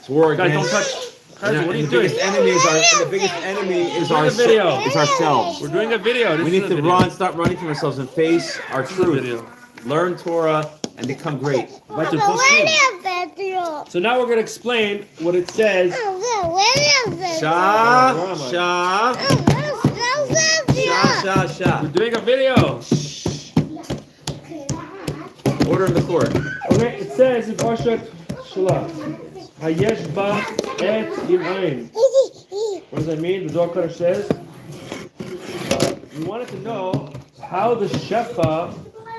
So we're Guys, against. don't touch. Guys, what are you the doing? biggest enemy is We're doing a video. is ourselves. We're doing a video. We need to stop running from ourselves and face our truth. Video. Learn Torah and become great. So now we're going to explain what it says. Shah. We're doing a video. Order in the court. Okay, it says in Parshat Shalach, Hayesh ba et yimayin. What does that mean? The Zohar Kodesh says, we wanted to know how the Shefa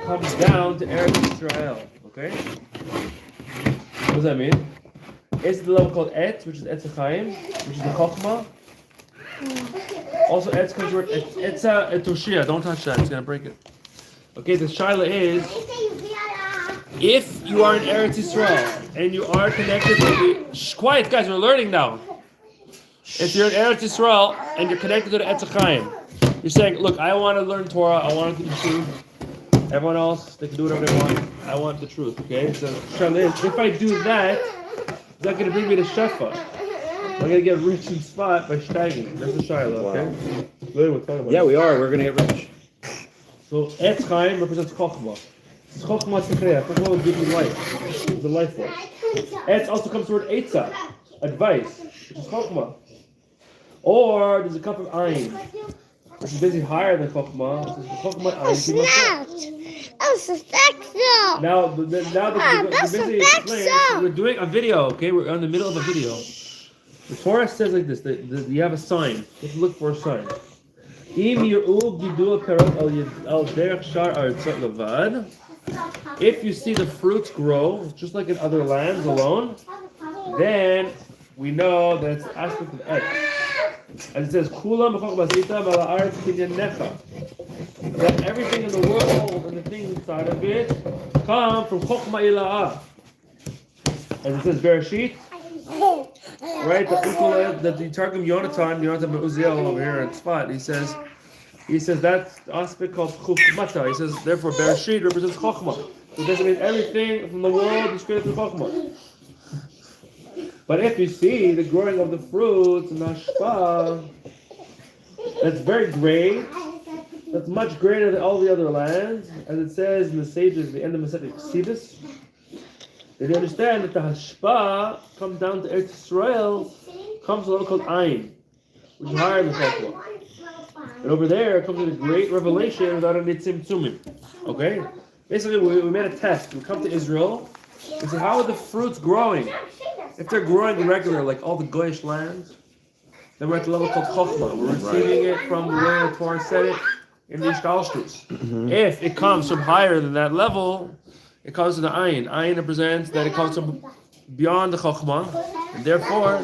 comes down to Eretz Israel. Okay? What does that mean? It's the level called Et, which is Etz HaChaim, which is the Chokhmah. Also, Etz comes word Etza Etoshia. Don't touch that; it's gonna break it. Okay, the shaila is: if you are in Eretz Yisrael and you are connected to the quiet guys, we're learning now. If you're in Eretz Yisrael and you're connected to the Etz HaChaim, you're saying, "Look, I want to learn Torah. I want to do the truth. Everyone else, they can do whatever they want. I want the truth." Okay, so shaila is: if I do that, it's not gonna bring me to Shefa. I'm gonna get rich in spot by steiging. That's the shaila, okay? Wow. Yeah, we are. We're gonna get rich. So Etz Chaim represents Chokhmah. Chokhmah Tzechreya. Chokhmah will give you life. It's the life force. Etz also comes from the word Eitzah, advice, which is Chokhmah. Or there's a cup of Ayin, which is basically higher than Chokhmah. It's Chokhmah Ayin. Now the basically explains, we're doing a video, okay? We're in the middle of a video. The Torah says like this, you have a sign. You have to look for a sign. If you see the fruits grow, just like in other lands alone, then we know that it's the aspect of Etz. As it says, that everything in the world and the things inside of it come from Chokhmah Ila'ah. As it says, Bereshit, right? The Targum Yonatan Uziel over here at Spot, he says that's the aspect called Chokhmata. He says, therefore, Bereshit represents Chokhmah. So it doesn't mean everything from the world is created through Chokhmah. But if you see the growing of the fruits and Hashpah, that's very great. That's much greater than all the other lands, as it says in the sages, the end of Masechet Ksivos. They understand that the Hashpah comes down to Eretz Yisrael, comes to a level called Ayin, which is higher than Chokhmah. And over there comes with a great revelation without any tzimtzumim. Okay? Basically, we made a test. We come to Israel, we say, how are the fruits growing? If they're growing regular, like all the Goyish lands, then we're at the level called Chokhmah. We're receiving it from the way the Torah said it in the Ishtalshtus. If it comes from higher than that level, it comes to the Ayin. Ayin represents that it comes from beyond the Chokhmah, and therefore,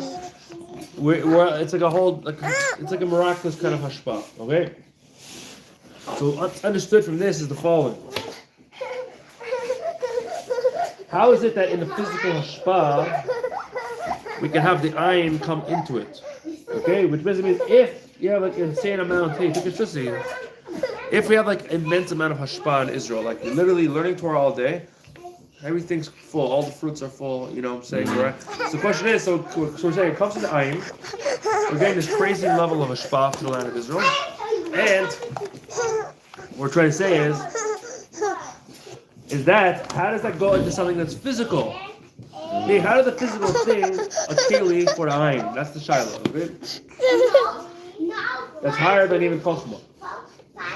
it's like a whole, it's like a miraculous kind of hashpah. Okay. So what's understood from this is the following: how is it that in the physical hashpah we can have the Ayin come into it? Okay, which basically means if you have like an insane amount of consistency. If we have like immense amount of hashpah in Israel, like we're literally learning Torah all day, everything's full, all the fruits are full, you know what I'm saying, right? So the question is, so we're saying it comes to the Ayin, we're getting this crazy level of hashpah for the land of Israel, and what we're trying to say is that, how does that go into something that's physical? Hey, how does the physical thing a keli for the Ayin? That's the Shiloh, okay? That's higher than even Chokhmah.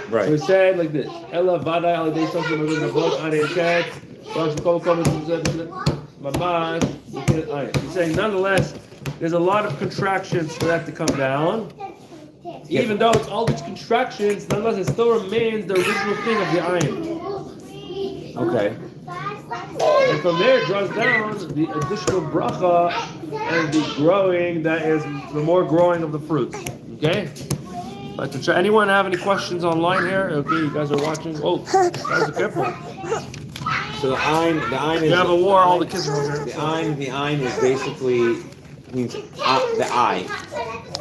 Right. So we said like this: Ella vada al day something we're going to vote on it. Chat. He's saying nonetheless, there's a lot of contractions for that to come down. Even though it's all these contractions, nonetheless it still remains the original thing of the Ayin. Okay. And from there it draws down the additional bracha and the growing that is the more growing of the fruits. Okay? Like to try. Anyone have any questions online here? Okay, you guys are watching. Oh, guys are careful. So the Ayin is. You have a war. All the kids are here. The Ayin is basically means the eye.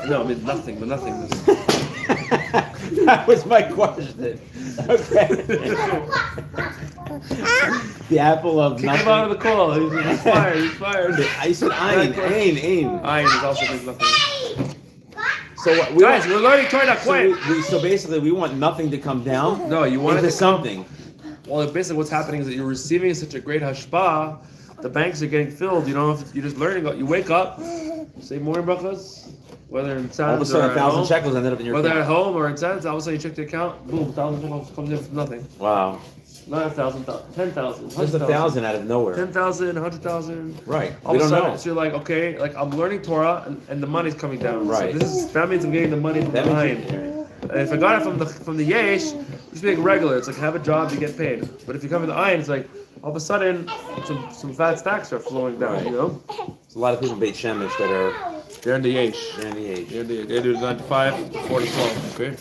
No, it means nothing. But nothing. That was my question. Okay. The apple of Kick nothing. him out of the call. He's fired. He's fired. I said ain. Ayin is also means nothing. So what, Guys, we're learning Torah. Quiet. So basically, we want nothing to come down. No, you want it into to come. something. Well, basically, what's happening is that you're receiving such a great hashpah. The banks are getting filled. You know, you're just learning. You wake up, say morning brachas, whether in All of a Sands sudden, or 1,000 at home, shekels ended up in your whether account. at home or in Sands, all of a sudden you check the account, boom, 1,000 shekels comes in from nothing. Wow. Not 1,000, 10,000, Just 100,000. 1,000 out of nowhere. 10,000, 100,000. Right. All We of a don't sudden, know. so you're like, okay, like I'm learning Torah and the money's coming down. Right. So that means I'm getting the money from That the means Ayin. And if I got it from the Yesh, just make it regular. It's like have a job to get paid. But if you come with the Ayin, it's like all of a sudden some fat stacks are flowing down. Right. You know, There's a lot of people in Beit Shemesh that are they're in the Yesh. in the age. They do 9 to 5, 4 to 12. Okay,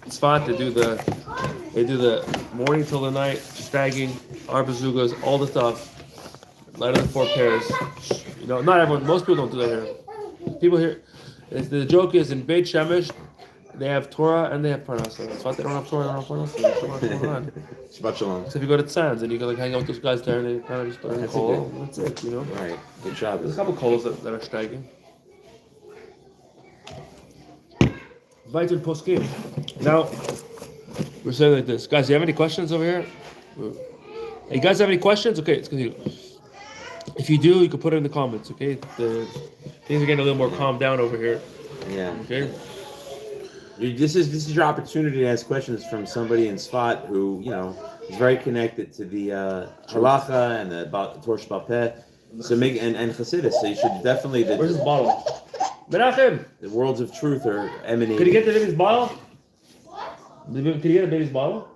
it's fine. They do the morning till the night, stagging, arbazugas, all the stuff. Light of the 4 pairs. You know, not everyone. Most people don't do that here. People here. The joke is in Beit Shemesh, they have Torah and they have Parnasa. That's why they don't have Torah and they don't have Parnasa. Shabbat shalom. So if you go to Sands and you can like hang out with those guys there and they kind of just learn That's kol, okay. that's it, you know. Right. Good job. There's a couple kolos that are stagging. Vaitul poskim. Now we're saying like this, guys. Do you have any questions over here? Hey, you guys have any questions? Okay, let's continue. If you do, you can put it in the comments. Okay, the things are getting a little more calmed down over here. Yeah. Okay. This is your opportunity to ask questions from somebody in Sfat who, you know, is very connected to the halacha and the Torah Sheba'al Peh. So and Chassidus. So you should definitely Where's this bottle? Menachem, the worlds of truth are emanating could you get the baby's bottle? Could you get a baby's bottle?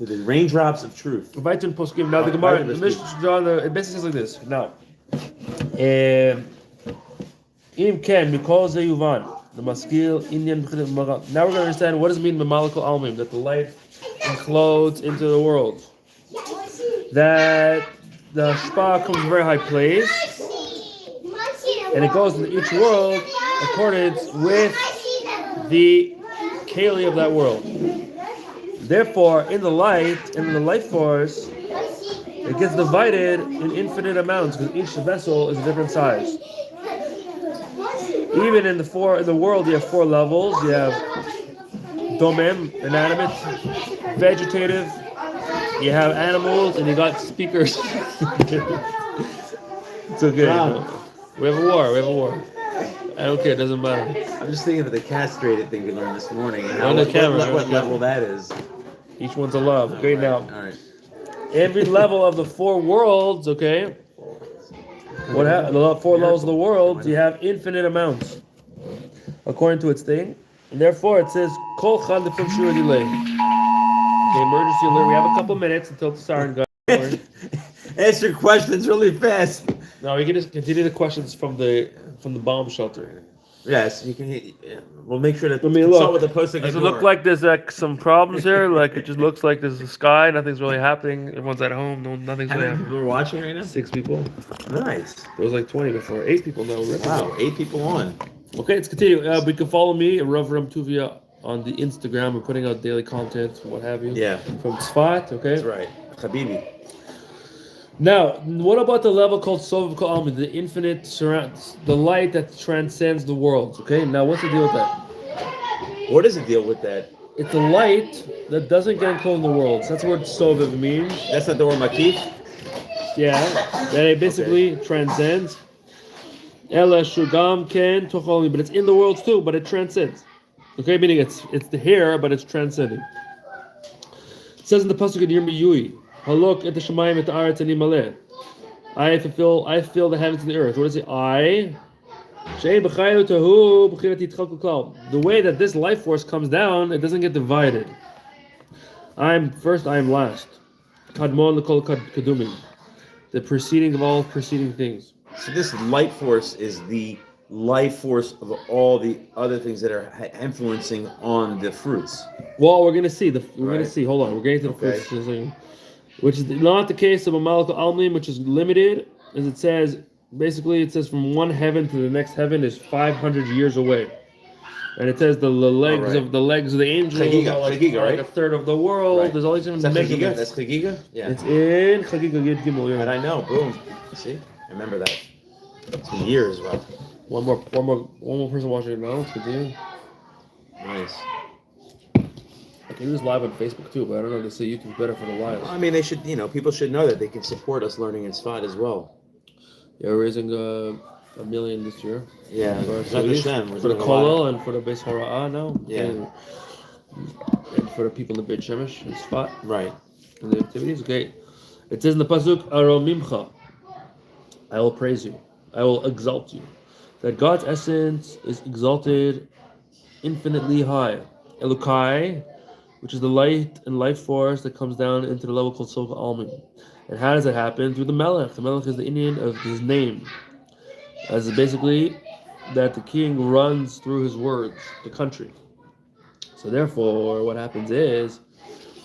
to the raindrops of truth. Vaitul poskim. Now the Gemara, the Mishnah, it basically says like this. Now, im ken mikol ze yuvan the maskil Indian. Now we're going to understand what does it mean b'malakol almim, that the light encloses into the world, that the shpa comes from a very high place, and it goes into each world according with the keli of that world. Therefore, in the light, in the life force, it gets divided in infinite amounts because each vessel is a different size. Even in the world, you have 4 levels. You have domem, inanimate, vegetative. You have animals, and you got speakers. It's okay. Wow. We have a war. I don't care. It doesn't matter. I'm just thinking of the castrated thing we learned this morning and On the camera, what level that is. Each one's a love. Great now. All right. Every level of the 4 worlds, okay? The 4 levels of the world, you have infinite amounts according to its thing. And therefore, it says, Kol chad lefum shura delay. Okay, emergency alert. We have a couple minutes until the siren goes. Answer questions really fast. No, we can just continue the questions from the bomb shelter. Yes, you can. We'll make sure that. Let me consult look. with the posting. Does it look like there's some problems here? Like it just looks like there's a sky, nothing's really happening. Everyone's at home, nothing's How really many happening. people are watching right now? 6 people. Nice. There was like 20 before. 8 people now. Wow, 8 people on. Okay, let's continue. We can follow me, Rom Tuvia, on the Instagram. We're putting out daily content, what have you. Yeah. From Tzfat, okay? That's right. Habibi. Now, what about the level called Sovav Kol Almin, the infinite surrounds, the light that transcends the worlds, okay? Now, what's the deal with that? What is the deal with that? It's a light that doesn't get enclosed in the worlds. That's what Sovav means. That's not the word makif? Yeah, that it basically transcends. Ela Shugam Ken Tocholi, but it's in the worlds too, but it transcends. Okay, meaning it's the here, but it's transcending. It says in the pasuk in Yirmiyui, Halok et Shemayim et Haaretz ani maleh. I fill the heavens and the earth. What is it? The way that this life force comes down, it doesn't get divided. I am first, I am last. Kadmon l'kol kadumim. The preceding of all preceding things. So this light force is the life force of all the other things that are influencing on the fruits. Well, we're going to see. We're going Right. to see. Hold on. We're getting to the Okay. fruits in a second. Which is not the case of a Malakal Almim, which is limited, as it says, basically it says from one heaven to the next heaven is 500 years away. And it says the legs right. of the angels Chagiga, are like, Chagiga, are like right? a third of the world. Right. There's all these Is different that Chagiga? measurements. That's Chagiga? Yeah. It's in Chagiga Yud Gimel. And Yeah. I know, boom. See? I remember that. It's been years, bro. One more person watching it now. Let's continue. Nice. I can do this live on Facebook too, but I don't know. They say YouTube's better for the lives. I mean, they should, people should know that they can support us learning in Sfat as well. Yeah, we're raising $1 million this year. Yeah, For, Zat Hashem, we're for the doing a lot. Kollel and for the Beis Hora'ah now. Yeah. And for the people in Beit Shemesh and Sfat. Right. And the activities, okay. It says in the pasuk, Aromimcha, I will praise you, I will exalt you. That God's essence is exalted infinitely high. Elokai, which is the light and life force that comes down into the level called Soka Almin. And how does it happen? Through the Melech. The Melech is the Indian of his name. As basically that the king runs through his words, the country. So therefore, what happens is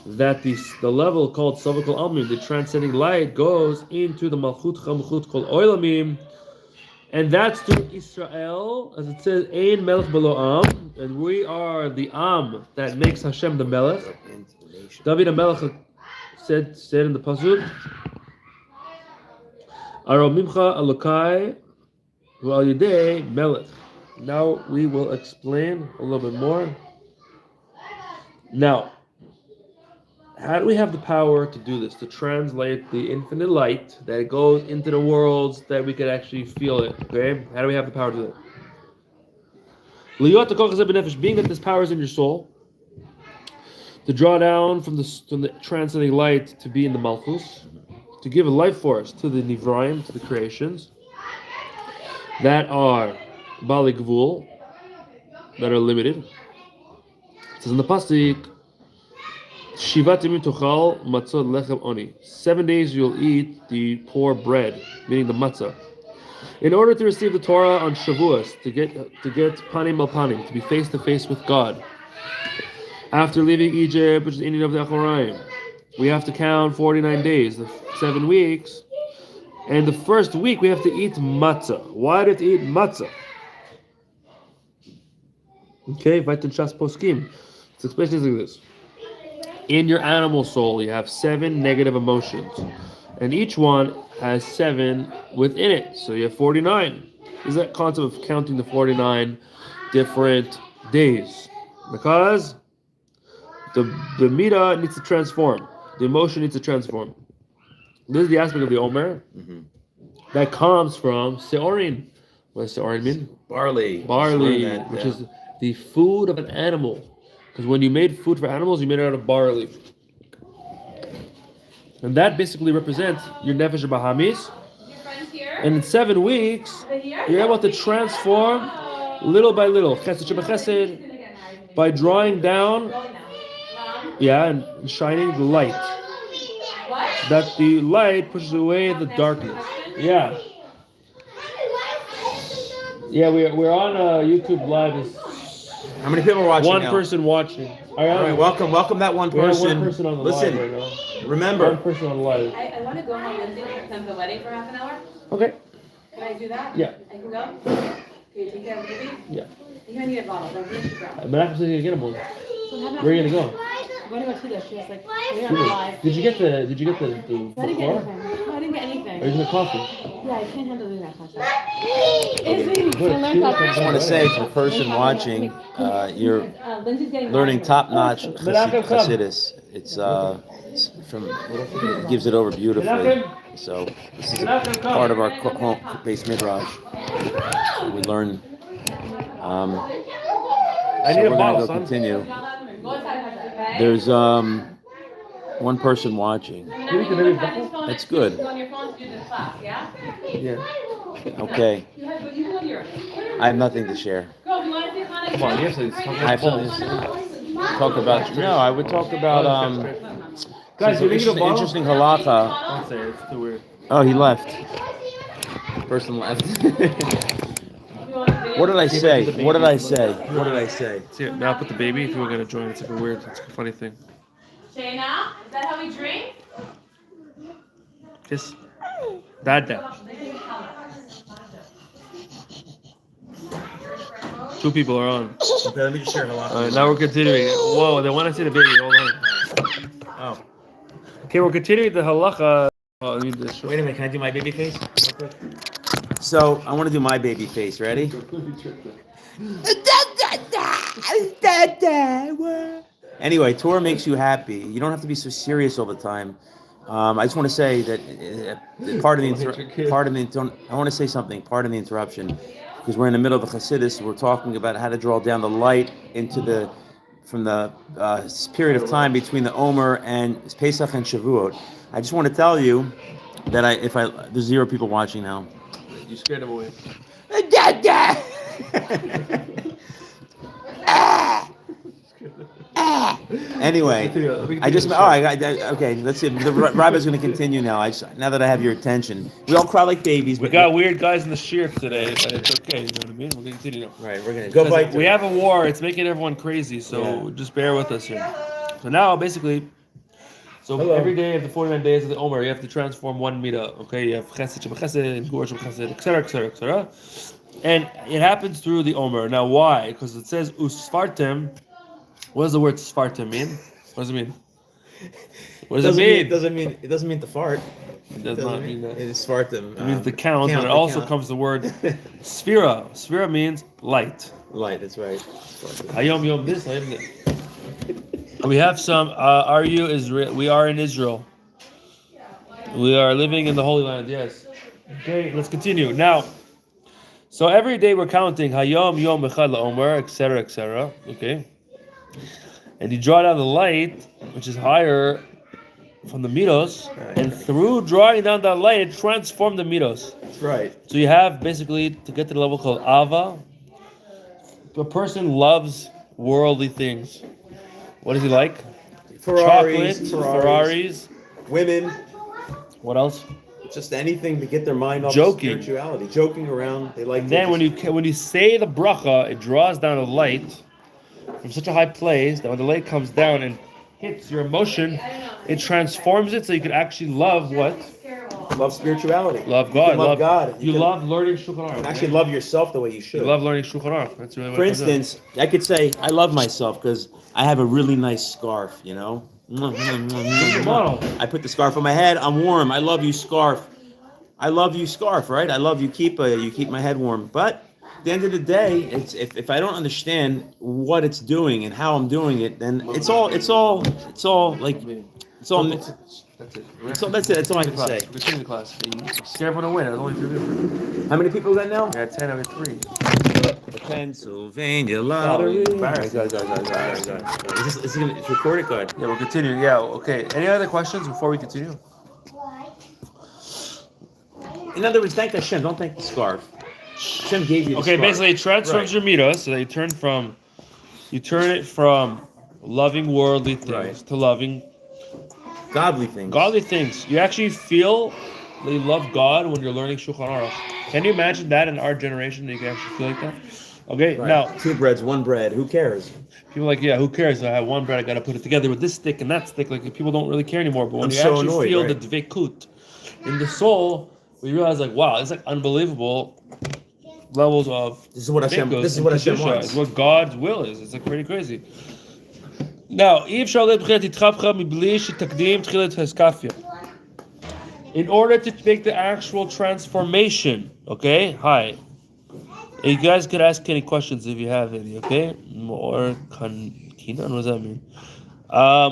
that the level called Sovakol Almin, the transcending light, goes into the Malchut Chamchut called Oilamim, and that's through Israel, as it says, Ein Melech Belo Am, and we are the Am that makes Hashem the Melech. David HaMelech said in the pasuk, Aromimcha Elokai V'al Yidei Melech. Now we will explain a little bit more. Now, how do we have the power to do this, to translate the infinite light that goes into the worlds that we could actually feel it? Okay, how do we have the power to do that? Being that this power is in your soul, to draw down from the transcending light to be in the Malchus, to give a life force to the Nivraim, to the creations that are Bali Gvul, that are limited. It says in the pasuk, Shivat yamim tochal matzot lechem oni. 7 days you'll eat the poor bread, meaning the matzah, in order to receive the Torah on Shavuos, to get panim al panim, to be face to face with God. After leaving Egypt, which is the Indian of the Achoraim, we have to count 49 days, the 7 weeks, and the first week we have to eat matzah. Why do we have to eat matzah? Okay, Vaitin Shas Poskim. It's especially like this. In your animal soul, you have 7 negative emotions, and each one has 7 within it. So you have 49. Is that concept of counting the 49 different days? Because the midah needs to transform. The emotion needs to transform. This is the aspect of the Omer that comes from Seorin. What does Seorin mean? Barley, which is the food of an animal. Because when you made food for animals, you made it out of barley. And that basically represents your Nefesh Bahamis. And in 7 weeks, you're able to transform little by little, Chesed Shebechesed, by drawing down, and shining the light. That the light pushes away the darkness. Yeah, we're on YouTube Live. How many people are watching One now? person watching. All right, welcome that one We have person. one person on the Listen, live right now. remember. One person on the live. I want to go home and attend the wedding for half an hour. Okay. Can I do that? Yeah. I can go? Can you take care of the baby? Yeah. You're going to need a bottle. Don't need to grab. I'm not going to get a one. So Where are you gonna go? I'm going to go to this. She was like, we're not live. Did you get the I didn't get core? anything. No, I didn't get anything. Or is it the coffee? Yeah, I can't handle doing that concept. I just want to say to the person watching, you're learning top-notch Chassidus. It's from it gives it over beautifully. So this is part of our home base midrash. We learn. So we're gonna go continue. There's one person watching. That's good. Yeah. Okay. I have nothing to share. Come on, yes, it's I have something to talk about. No, I would talk about guys, you think interesting halacha. Don't say it, it's too weird. Oh, he left. Person left. What did I say? What did I say? What did I say? See, now put the baby if you were gonna join. It's like a weird, it's a funny thing. Shayna, is that how we drink? Kiss. Dad. 2 people are on. Okay, let me just share halacha. All right, now we're continuing. Whoa, they want to see the baby. Hold on. Oh, Okay, we're continuing the halacha. Oh, let me just show. wait a minute. Can I do my baby face? So I want to do my baby face. Ready? Anyway, Torah makes you happy. You don't have to be so serious all the time. I just want to say that pardon the I want to say something. Pardon the interruption, because we're in the middle of a Chassidus. We're talking about how to draw down the light from the period of time between the Omer and Pesach and Shavuot. I just want to tell you that there's 0 people watching now. You scared them away. Anyway, okay. Let's see. The rabbi's going to continue now. Now that I have your attention, we all cry like babies. We got weird guys in the shir today, but it's okay. You know what I mean? We're going to continue. Right, we're going to go fight. We have a war. It's making everyone crazy, so just bear with us here. So now, basically, every day of the 49 days of the Omer, you have to transform 1 midah. Okay, you have chesed, shebechesed, gur shebechesed, etc., etc., etc. And it happens through the Omer. Now, why? Because it says usfartem. What does the word sfartem mean? What does it mean? What does it mean? It doesn't mean to fart. It does not mean that. It is fartem. It means the count, but it also comes the word sphera. Sphera means light. Light, that's right. Hayom yom this, hayom this. We have some. Are you Israel? We are in Israel. We are living in the Holy Land. Yes. Okay, let's continue now. So every day we're counting hayom yom echad laomer, etc., etc. Okay. And you draw down the light, which is higher from the midos, and through drawing down that light, it transforms the midos. That's right. So you have basically to get to the level called ava. A person loves worldly things. What does he like? Ferraris, women. What else? Just anything to get their mind off Joking. spirituality, joking around. They like. And then when you say the bracha, it draws down a light from such a high place that when the light comes down and hits your emotion, it transforms it so you can actually love what? Love spirituality. Love God. Love God. You love learning Shulchan Aruch. Actually, love yourself the way you should. You love learning Shulchan Aruch. That's really what For instance, I could say I love myself because I have a really nice scarf. You know. I put the scarf on my head. I'm warm. I love you, scarf. I love you, scarf. Right? I love you. Keep my head warm. But at the end of the day, it's if I don't understand what it's doing and how I'm doing it, then it's all like it's all. That's it. That's all I can say. Continue the class. Scare everyone to win. There's only 3 people. How many people is that now? Yeah, 10 out of 3. The Pennsylvania Lottery. It's recorded good. Yeah, we'll continue. Yeah, okay. Any other questions before we continue? In other words, thank Hashem. Don't thank the scarf. Hashem gave you the Okay, scarf. basically it transforms your midos, so you turn it from loving worldly things to loving godly things. Godly things. You actually feel that you love God when you're learning Shulchan Aruch. Can you imagine that in our generation that you can actually feel like that? Okay, now 2 breads, 1 bread. Who cares? People are like, yeah, who cares? I have 1 bread, I gotta put it together with this stick and that stick. Like people don't really care anymore. But when you actually feel the dvekut in the soul, we realize like, wow, it's like unbelievable levels of this is what Hashem wants. It's what God's will is. It's like pretty crazy. Now, in order to make the actual transformation, okay? Hi. You guys could ask any questions if you have any, okay? More kinan, what does that mean?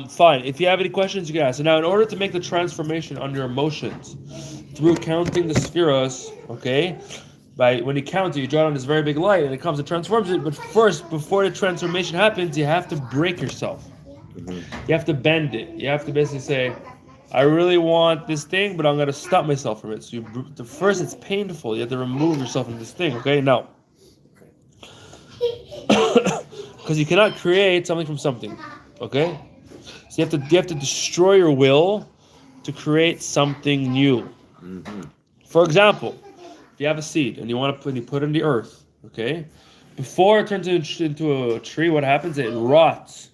Fine. If you have any questions, you can ask. So now, in order to make the transformation on your emotions through counting the spheros, okay? When you count it, you draw on this very big light, and it comes and transforms it. But first, before the transformation happens, you have to break yourself. Mm-hmm. You have to bend it. You have to basically say, I really want this thing, but I'm going to stop myself from it. So first, it's painful. You have to remove yourself from this thing, okay? Now, because you cannot create something from something, okay? So you have to destroy your will to create something new. Mm-hmm. For example, if you have a seed and you put it in the earth, okay? Before it turns into a tree, what happens? It rots,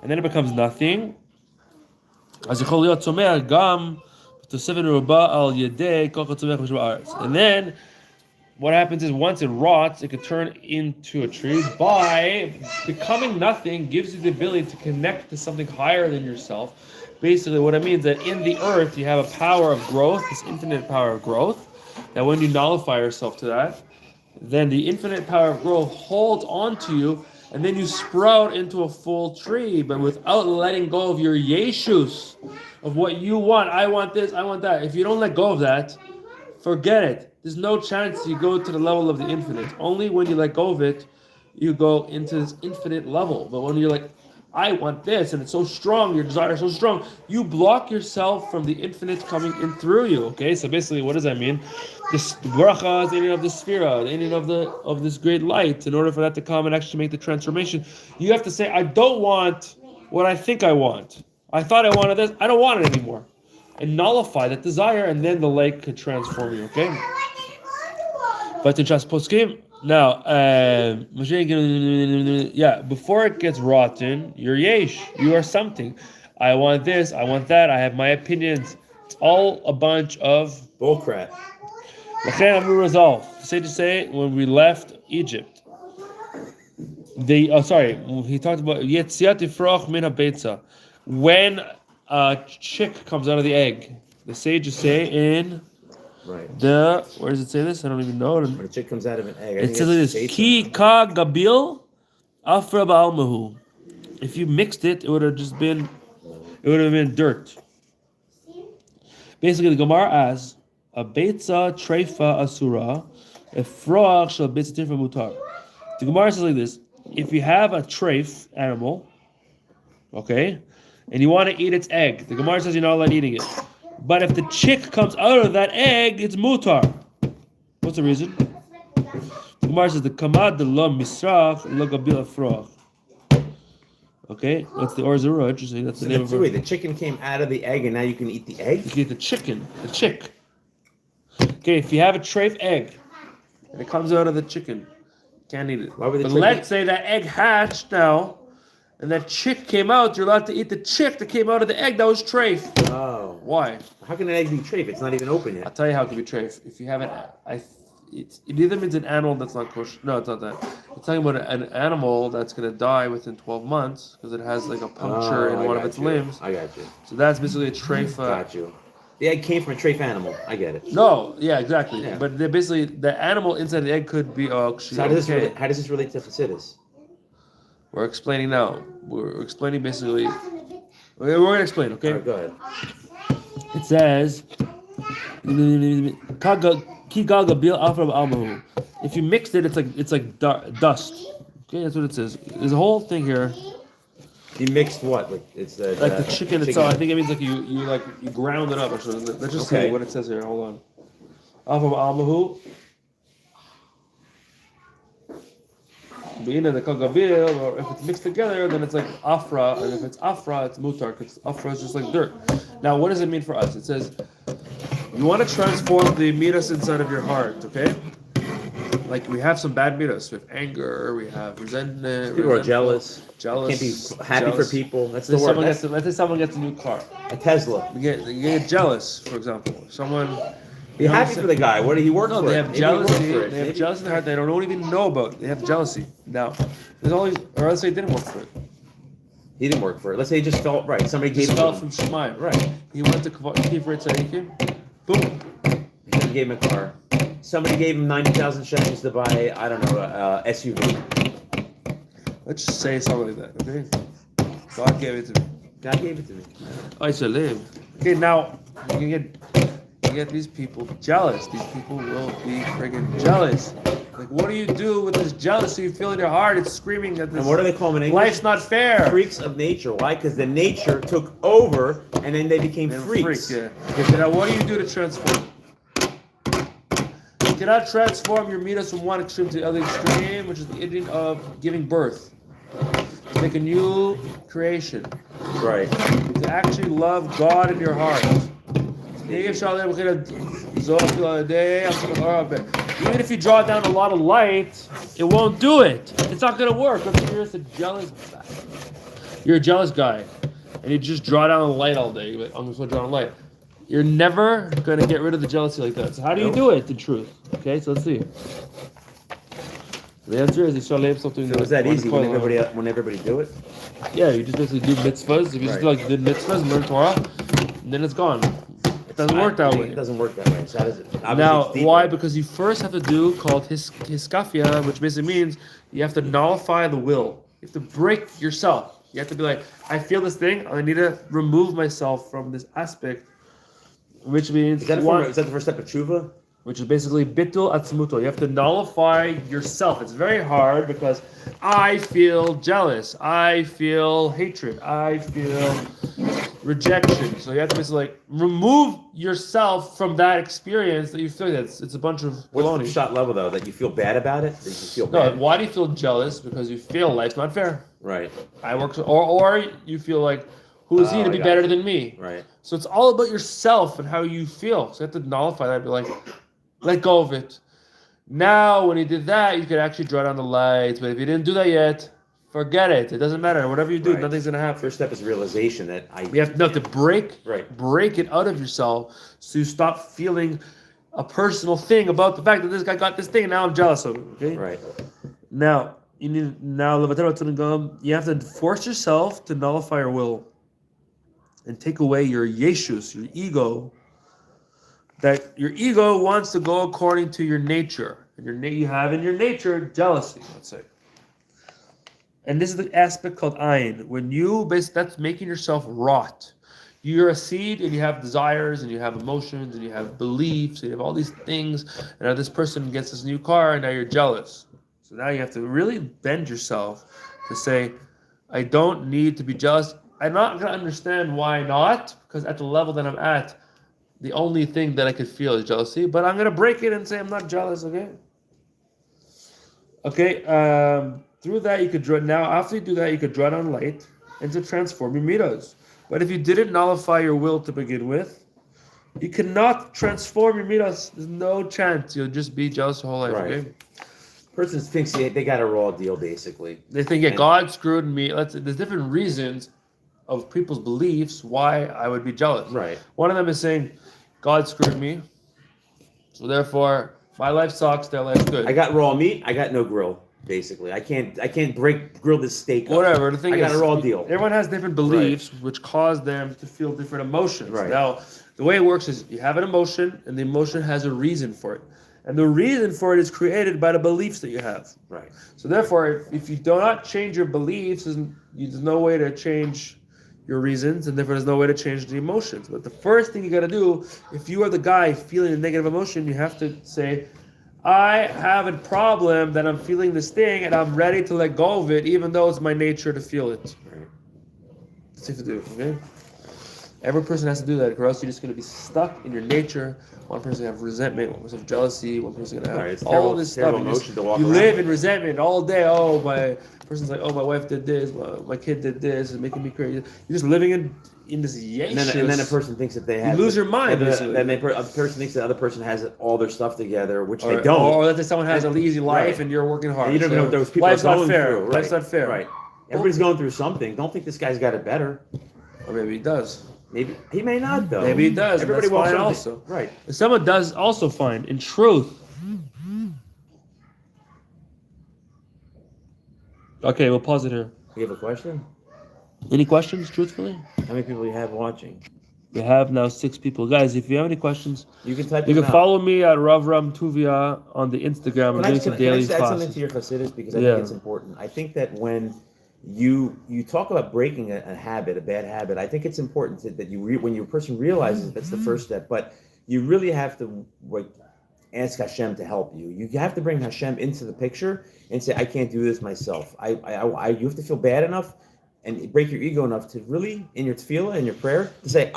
and then it becomes nothing. And then what happens is once it rots, it could turn into a tree. By becoming nothing, gives you the ability to connect to something higher than yourself. Basically, what it means that in the earth, you have a power of growth, this infinite power of growth, that when you nullify yourself to that, then the infinite power of growth holds on to you, and then you sprout into a full tree, but without letting go of your yeshus, of what you want. I want this, I want that. If you don't let go of that, forget it. There's no chance you go to the level of the infinite. Only when you let go of it, you go into this infinite level. But when you're like, I want this, and it's so strong, your desire is so strong, you block yourself from the infinite coming in through you. Okay, so basically, what does that mean? This bracha is the ending of the sphera, the ending of this great light. In order for that to come and actually make the transformation, you have to say, I don't want what I think I want. I thought I wanted this, I don't want it anymore. And nullify that desire, and then the light could transform you. Okay. But in Shas Poskim, now, before it gets rotten, you're yesh. You are something. I want this. I want that. I have my opinions. It's all a bunch of bullcrap. L'chein Amru Razal. To say, when we left Egypt, he talked about Yetziat Ifroch Min HaBeitza. When a chick comes out of the egg, the sages say in where does it say this? I don't even know. When a chick comes out of an egg, it says like this: Ki ka gabil afra ba'almahu. If you mixed it, it would have been dirt. Basically, the Gemara asks, a beitza treifa asura, a froach shel beitza tirfa mutar. The Gemara says like this: if you have a treif animal, okay, and you want to eat its egg, the Gemara says you're not allowed eating it. But if the chick comes out of that egg, it's mutar. What's the reason? The Gemara says the kamad de lo misrach lo gabil afroach. Okay, that's the Orzera. Interesting. That's the name of it. Wait, the chicken came out of the egg, and now you can eat the egg? You can eat the chicken, the chick. Okay, if you have a treif egg, and it comes out of the chicken, can't eat it. Why would the but let's say that egg hatched now, and that chick came out, you're allowed to eat the chick that came out of the egg that was treif. Oh. Why? How can an egg be treif? It's not even open yet. I'll tell you how it can be treif. If you have it either means an animal that's not kosher. No, it's not that. It's talking about an animal that's going to die within 12 months because it has like a puncture in one of its limbs. I got you. So that's basically a treif. Got you. The egg came from a treif animal. I get it. No, yeah, exactly. Yeah. But basically, the animal inside the egg could be So how does this relate to Chassidus? We're explaining now. We're explaining basically. We're going to explain, okay? All right, go ahead. It says, if you mixed it, it's like dust. Okay, that's what it says. There's a whole thing here. You mixed what? Like it's the chicken itself. I think it means like you ground it up or something. Let's just see what it says here. Hold on. Almahu. The kagabil, or if it's mixed together, then it's like afra, and if it's afra, it's mutar, because afra is just like dirt. Now, what does it mean for us? It says, you want to transform the midas inside of your heart, okay? Like, we have some bad midas. We have anger, we have resentment. People are jealous. Can't be happy for people. That's the word. Let's say someone gets a new car. A Tesla. You get jealous, for example. Someone... Be happy for the guy. What did he work for? They have jealousy. They have jealousy in their heart. They don't even know about it. They have jealousy. Now, there's always, or let's say he didn't work for it. He didn't work for it. Let's say he just felt right. Somebody gave He him felt from Shemayim. Right. He went to Kivrit Tzadikim. Boom. Somebody gave him a car. Somebody gave him 90,000 shekels to buy, I don't know, SUV. Let's just say something like that, okay? God gave it to me. God gave it to me. I shall live. Okay, now you get these people jealous. These people will be friggin' jealous. Like, what do you do with this jealousy you feel in your heart? It's screaming at this. And what do they call them in English? Life's not fair. Freaks of nature. Why? Because the nature took over, and then they became freaks. Yeah. Okay, now what do you do to transform? You cannot transform your midas from one extreme to the other extreme, which is the ending of giving birth. To make a new creation. Right. To actually love God in your heart. Even if you draw down a lot of light, it won't do it. It's not going to work. If you're just a jealous guy. You're a jealous guy, and you just draw down the light all day. You're like, I'm just going to draw down light. You're never going to get rid of the jealousy like that. So how do you do it in truth? Okay, so let's see. The answer is Yisrael Leib something. So is that easy when everybody do it? Yeah, you just basically do mitzvahs. If you just do like did mitzvahs and learn Torah, then it's gone. It doesn't work that way. It doesn't work that way. So how does it? Now, why? Because you first have to do called hiskafia, which basically means you have to nullify the will. You have to break yourself. You have to be like, I feel this thing. I need to remove myself from this aspect, which means is that the first step of tshuva? Which is basically bitul atzmuto. You have to nullify yourself. It's very hard because I feel jealous. I feel hatred. I feel rejection. So you have to basically like remove yourself from that experience that you feel. It's a bunch of What's baloney. the shot level though? That you feel bad about it? That you feel bad? No, why do you feel jealous? Because you feel life's not fair. Right. Or you feel like, who is he to be better than me? Right. So it's all about yourself and how you feel. So you have to nullify that and be like, let go of it. Now, when you did that, you could actually draw down the lights. But if you didn't do that yet, forget it. It doesn't matter. Whatever you do, nothing's gonna happen. First step is realization that You have to break it out of yourself, so you stop feeling a personal thing about the fact that this guy got this thing, and now I'm jealous of him. Okay. Right. Now you have to force yourself to nullify your will and take away your yeshus, your ego. That your ego wants to go according to your nature. And you have in your nature jealousy, let's say. And this is the aspect called ayin. When that's making yourself rot. You're a seed and you have desires and you have emotions and you have beliefs and you have all these things. And now this person gets this new car and now you're jealous. So now you have to really bend yourself to say, I don't need to be jealous. I'm not going to understand why not, because at the level that I'm at, the only thing that I could feel is jealousy, but I'm going to break it and say I'm not jealous, okay? Okay, through that you could draw, now after you do that, you could draw down light and to transform your midos. But if you didn't nullify your will to begin with, you cannot transform your midos. There's no chance. You'll just be jealous the whole life, okay? Person thinks they got a raw deal, basically. They think, God screwed me. There's different reasons of people's beliefs why I would be jealous. Right. One of them is saying, God screwed me, so therefore my life sucks, their life's good. I got raw meat, I got no grill, basically. I can't grill this steak up. Whatever, the thing is, I got a raw deal. Everyone has different beliefs which cause them to feel different emotions. Right. Now, the way it works is you have an emotion and the emotion has a reason for it. And the reason for it is created by the beliefs that you have. Right. So therefore, if you do not change your beliefs, there's no way to change your reasons, and therefore there's no way to change the emotions. But the first thing you got to do, if you are the guy feeling a negative emotion, you have to say, I have a problem that I'm feeling this thing, and I'm ready to let go of it, even though it's my nature to feel it. Right. That's it to do, okay? Every person has to do that, or else you're just going to be stuck in your nature. One person have resentment, one person have jealousy, one person going to have all this stuff. You live in resentment all day. Oh, my person's like, oh, my wife did this, my kid did this, it's making me crazy. You're just living in this yeshus. And then a person thinks that they have... You lose your mind, basically. And a person thinks the other person has all their stuff together, which they don't. Or that someone has an easy life and you're working hard. And you don't know what those people are going through. Life's not fair. Right. Everybody's going through something. Don't think this guy's got it better. Or maybe he does. Maybe he may not, though. Maybe he does. Everybody wants fine also. Right. Someone does also find, in truth. Okay, we'll pause it here. You have a question? Any questions, truthfully? How many people you have watching? We have now 6 people. Guys, if you have any questions, you can type. You can follow me at Rom Tuvia on the Instagram. I'm doing some daily classes. Can I add something to your Chassidus, because I think it's important. I think that when you talk about breaking a habit, a bad habit, I think it's important that when your person realizes that's the first step, but you really have to ask Hashem to help you. You have to bring Hashem into the picture and say, I can't do this myself. You have to feel bad enough and break your ego enough to really, in your tefillah, in your prayer, to say,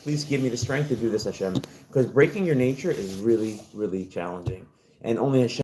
please give me the strength to do this, Hashem. Because breaking your nature is really, really challenging. And only Hashem